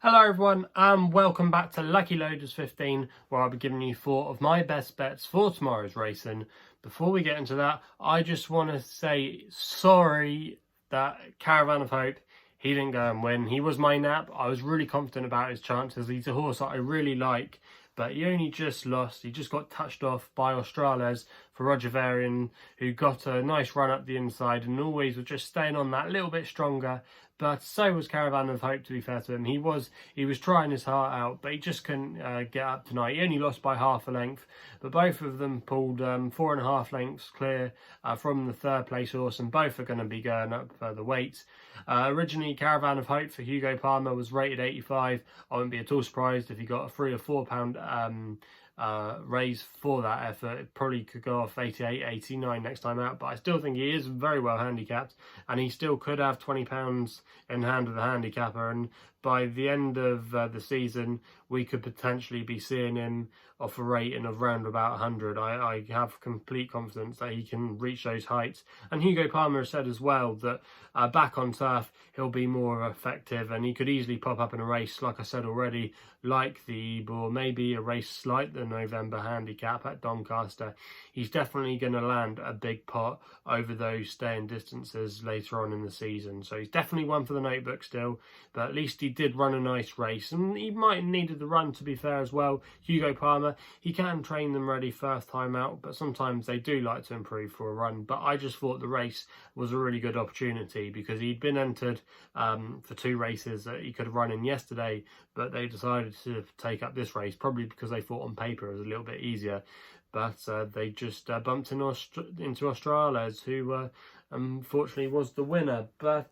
Hello everyone and welcome back to Lucky Loaders 15, where I'll be giving you 4 of my best bets for tomorrow's racing. Before we get into that, I just want to say sorry that Caravan of Hope, he didn't go and win. He was my nap. I was really confident about his chances. He's a horse that I really like, but he only just lost. He just got touched off by Australes for Roger Varian, who got a nice run up the inside and always was just staying on that little bit stronger. But so was Caravan of Hope, to be fair to him. He was trying his heart out, but he just couldn't get up tonight. He only lost by half a length, but both of them pulled 4.5 lengths clear from the third place horse, and both are going to be going up the weights. Originally, Caravan of Hope for Hugo Palmer was rated 85. I wouldn't be at all surprised if he got a £3 or £4 raise for that effort. It probably could go off 88, 89 next time out, but I still think he is very well handicapped, and he still could have £20 in hand with the handicapper, and by the end of the season we could potentially be seeing him off a rating of round about 100. I have complete confidence that he can reach those heights, and Hugo Palmer has said as well that back on turf he'll be more effective, and he could easily pop up in a race, like I said already, like the Ebor, maybe a race like the November handicap at Doncaster. He's definitely going to land a big pot over those staying distances later on in the season, so he's definitely one for the notebook still, but at least he did run a nice race, and he might have needed the run, to be fair as well. Hugo Palmer, he can train them ready first time out, but sometimes they do like to improve for a run. But I just thought the race was a really good opportunity because he'd been entered for 2 races that he could have run in yesterday, but they decided to take up this race, probably because they thought on paper it was a little bit easier. But they just bumped into Australes, who unfortunately was the winner. But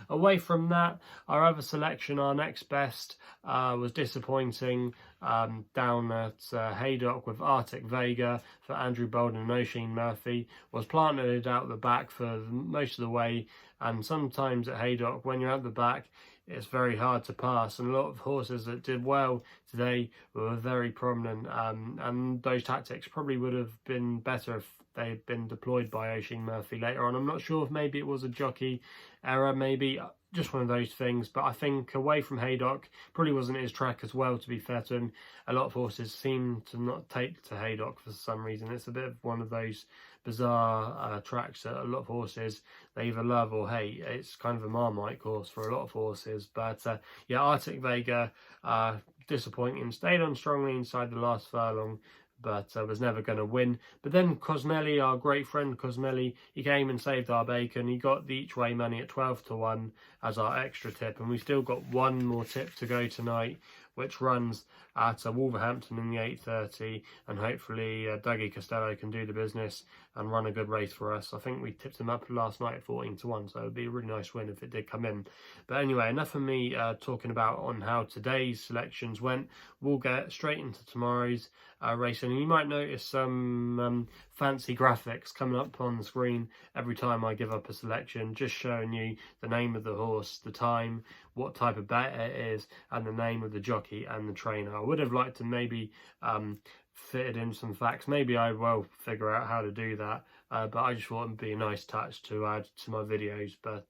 away from that, our other selection, our next best, was disappointing down at Haydock with Arctic Vega for Andrew Bolden and Oisin Murphy. Was planted out the back for most of the way, and sometimes at Haydock, when you're at the back, it's very hard to pass, and a lot of horses that did well today were very prominent, and those tactics probably would have been better if they had been deployed by Oisin Murphy later on. I'm not sure if maybe it was a jockey error, maybe just one of those things, but I think away from Haydock probably wasn't his track as well, to be fair to him. A lot of horses seem to not take to Haydock for some reason. It's a bit of one of those bizarre tracks that a lot of horses, they either love or hate. It's kind of a Marmite course for a lot of horses. But yeah, Arctic Vega, disappointing, stayed on strongly inside the last furlong, but was never going to win. But then Cosmelli, our great friend Cosmelli, he came and saved our bacon. He got the each way money at 12 to 1 as our extra tip, and we've still got one more tip to go tonight, which runs at Wolverhampton in the 8:30, and hopefully Dougie Costello can do the business and run a good race for us. I think we tipped him up last night at 14 to 1, so it would be a really nice win if it did come in. But anyway, enough of me talking about on how today's selections went. We'll get straight into tomorrow's racing, and you might notice some fancy graphics coming up on the screen every time I give up a selection, just showing you the name of the horse, the time, what type of bet it is, and the name of the jockey and the trainer. I would have liked to maybe fitted in some facts. Maybe I will figure out how to do that, but I just thought it would be a nice touch to add to my videos. But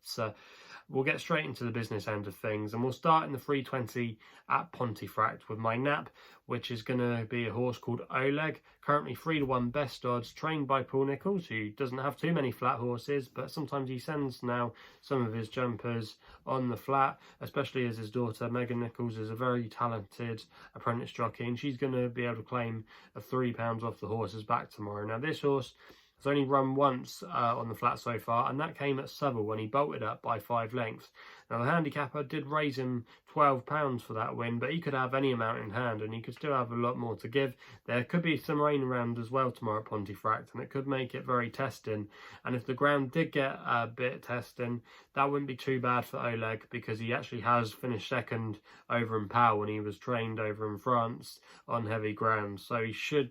we'll get straight into the business end of things, and we'll start in the 320 at Pontefract with my nap, which is going to be a horse called Oleg, currently 3 to 1 best odds, trained by Paul Nicholls, who doesn't have too many flat horses, but sometimes he sends now some of his jumpers on the flat, especially as his daughter Megan Nicholls is a very talented apprentice jockey, and she's going to be able to claim a £3 off the horse's back tomorrow. Now this horse has only run once on the flat so far, and that came at Southwell when he bolted up by 5 lengths. Now the handicapper did raise him £12 for that win, but he could have any amount in hand and he could still have a lot more to give. There could be some rain around as well tomorrow at Pontefract, and it could make it very testing. And if the ground did get a bit testing, that wouldn't be too bad for Oleg, because he actually has finished second over in Pau when he was trained over in France on heavy ground, so he should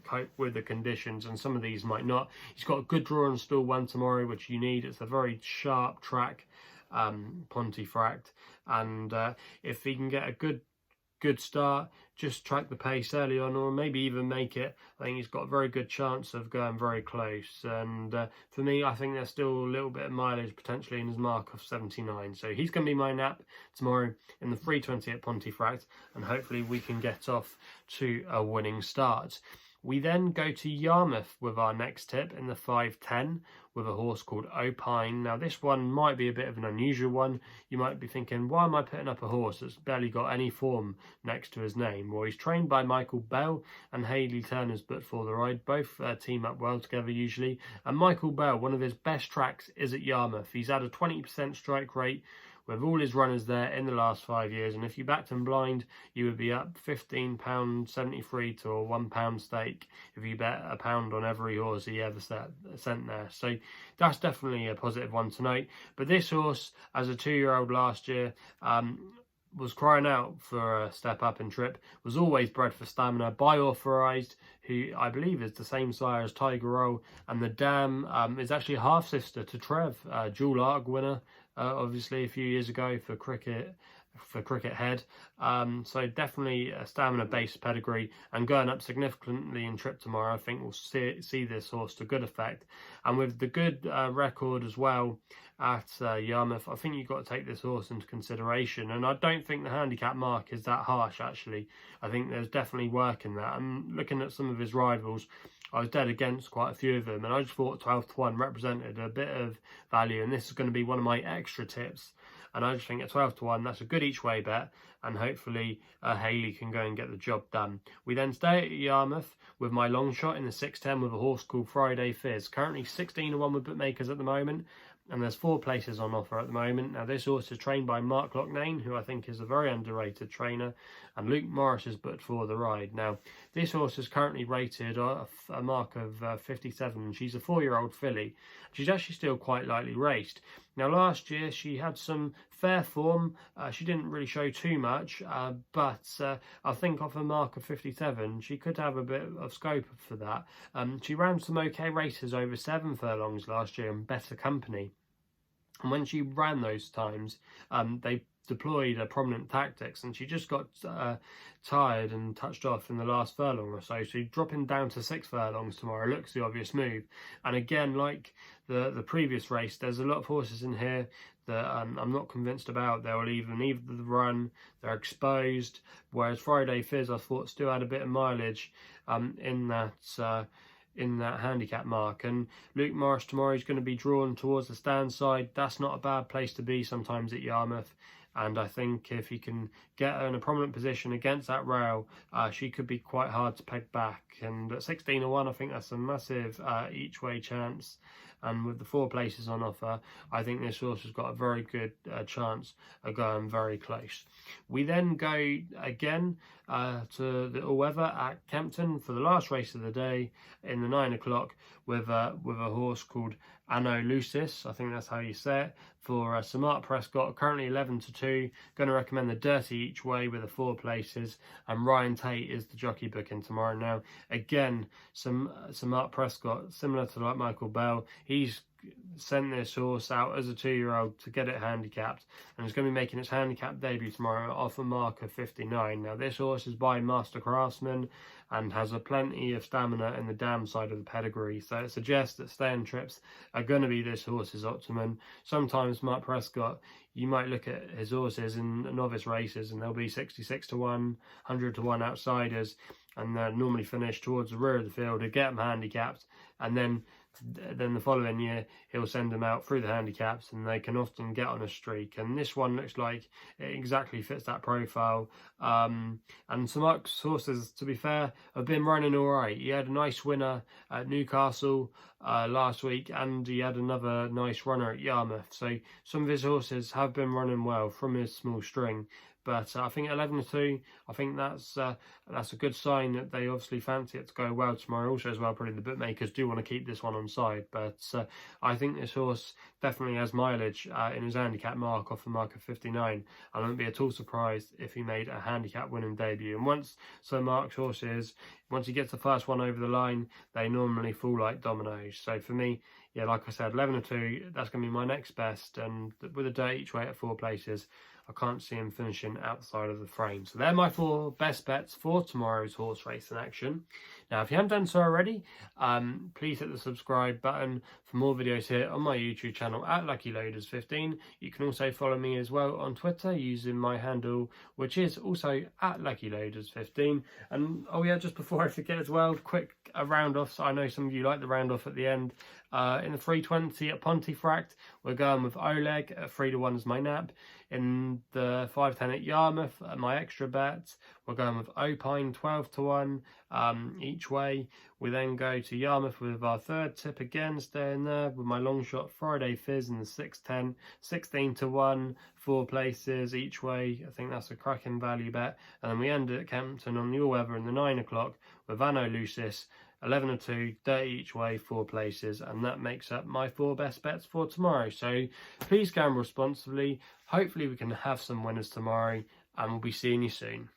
cope with the conditions, and some of these might not. He's got a good draw on stall 1 tomorrow, which you need. It's a very sharp track, Pontefract, and if he can get a good good start, just track the pace early on, or maybe even make it. I think he's got a very good chance of going very close. And for me, I think there's still a little bit of mileage potentially in his mark of 79. So he's going to be my nap tomorrow in the 320 at Pontefract, and hopefully we can get off to a winning start. We then go to Yarmouth with our next tip in the 510 with a horse called Opine. Now this one might be a bit of an unusual one. You might be thinking, why am I putting up a horse that's barely got any form next to his name? Well, he's trained by Michael Bell and Hayley Turner's But For The Ride. Both team up well together usually. And Michael Bell, one of his best tracks is at Yarmouth. He's had a 20% strike rate with all his runners there in the last 5 years, and if you backed him blind, you would be up £15.73 to a £1 stake if you bet £1 on every horse he ever sent there. So that's definitely a positive one to note. But this horse, as a 2-year-old last year, was crying out for a step up in trip, was always bred for stamina by Authorised, who I believe is the same sire as Tiger Roll, and the dam is actually a half sister to Trev, dual arc winner, obviously a few years ago for Cricket Head. So definitely a stamina based pedigree, and going up significantly in trip tomorrow. I think we'll see this horse to good effect, and with the good record as well at Yarmouth, I think you've got to take this horse into consideration. And I don't think the handicap mark is that harsh actually. I think there's definitely work in that. And looking at some of his rivals, I was dead against quite a few of them, and I just thought 12 to 1 represented a bit of value, and this is going to be one of my extra tips. And I just think at 12 to 1, that's a good each way bet, and hopefully Hayley can go and get the job done. We then stay at Yarmouth with my long shot in the 610 with a horse called Friday Fizz. Currently 16 to 1 with bookmakers at the moment, and there's 4 places on offer at the moment. Now this horse is trained by Mark Loughnane, who I think is a very underrated trainer, and Luke Morris is But For The Ride. Now this horse is currently rated a mark of 57. She's a 4-year-old filly. She's actually still quite lightly raced. Now last year she had some fair form. She didn't really show too much, but I think off a mark of 57 she could have a bit of scope for that. She ran some okay races over 7 furlongs last year in better company, and when she ran those times they deployed prominent tactics, and she just got tired and touched off in the last furlong or so. So dropping down to 6 furlongs tomorrow looks the obvious move. And again, like the previous race, there's a lot of horses in here that I'm not convinced about. They'll either the run, they're exposed, whereas Friday Fizz I thought still had a bit of mileage in that handicap mark. And Luke Morris tomorrow is going to be drawn towards the stand side. That's not a bad place to be sometimes at Yarmouth, and I think if he can get her in a prominent position against that rail, she could be quite hard to peg back. And at 16 to 1, I think that's a massive each way chance. And with the 4 places on offer, I think this horse has got a very good chance of going very close. We then go again to the all-weather at Kempton for the last race of the day in the 9 o'clock with a horse called Anno Lucis, I think that's how you say it, for Sir Mark Prescott, currently 11 to 2. Going to recommend the Dirty each way with the 4 places, and Ryan Tate is the jockey booking tomorrow. Now again, Sir Mark Prescott, similar to like Michael Bell, he's sent this horse out as a 2-year-old to get it handicapped, and it's going to be making its handicap debut tomorrow off a mark of 59. Now this horse is by Master Craftsman and has a plenty of stamina in the dam side of the pedigree, so it suggests that staying trips are going to be this horse's optimum. Sometimes Mark Prescott, you might look at his horses in novice races and they'll be 66 to 1, 100 to 1 outsiders, and they're normally finish towards the rear of the field to get them handicapped, and then the following year he'll send them out through the handicaps, and they can often get on a streak. And this one looks like it exactly fits that profile. And Sir Mark's horses, to be fair, have been running all right. He had a nice winner at Newcastle last week, and he had another nice runner at Yarmouth. So some of his horses have been running well from his small string. But I think 11 to 2, I think that's a good sign that they obviously fancy it to go well tomorrow. Also as well, probably the bookmakers do want to keep this one on side. But I think this horse definitely has mileage in his handicap mark off the mark of 59. I wouldn't be at all surprised if he made a handicap winning debut. And once Sir Mark's horses, once he gets the first one over the line, they normally fall like dominoes. So for me, yeah, like I said, 11 or 2, that's going to be my next best. And with a dirt each way at 4 places, I can't see him finishing outside of the frame. So they're my 4 best bets for tomorrow's horse racing action. Now, if you haven't done so already, please hit the subscribe button for more videos here on my YouTube channel at LuckyLoaders15. You can also follow me as well on Twitter using my handle, which is also at LuckyLoaders15. And oh yeah, just before I forget as well, quick round off. So I know some of you like the round off at the end. In the 320 at Pontefract, we're going with Oleg at 3-1 as my nap. In the 510 at Yarmouth, my extra bets, we're going with Opine 12-1 each way. We then go to Yarmouth with our third tip again, staying there with my Longshot Friday Fizz in the 610, 16-1, 4 places each way. I think that's a cracking value bet. And then we end at Kempton on the all-weather in the 9 o'clock with Anno, Lucis, 11 or 2, 30 each way, 4 places, and that makes up my 4 best bets for tomorrow. So please gamble responsibly. Hopefully we can have some winners tomorrow, and we'll be seeing you soon.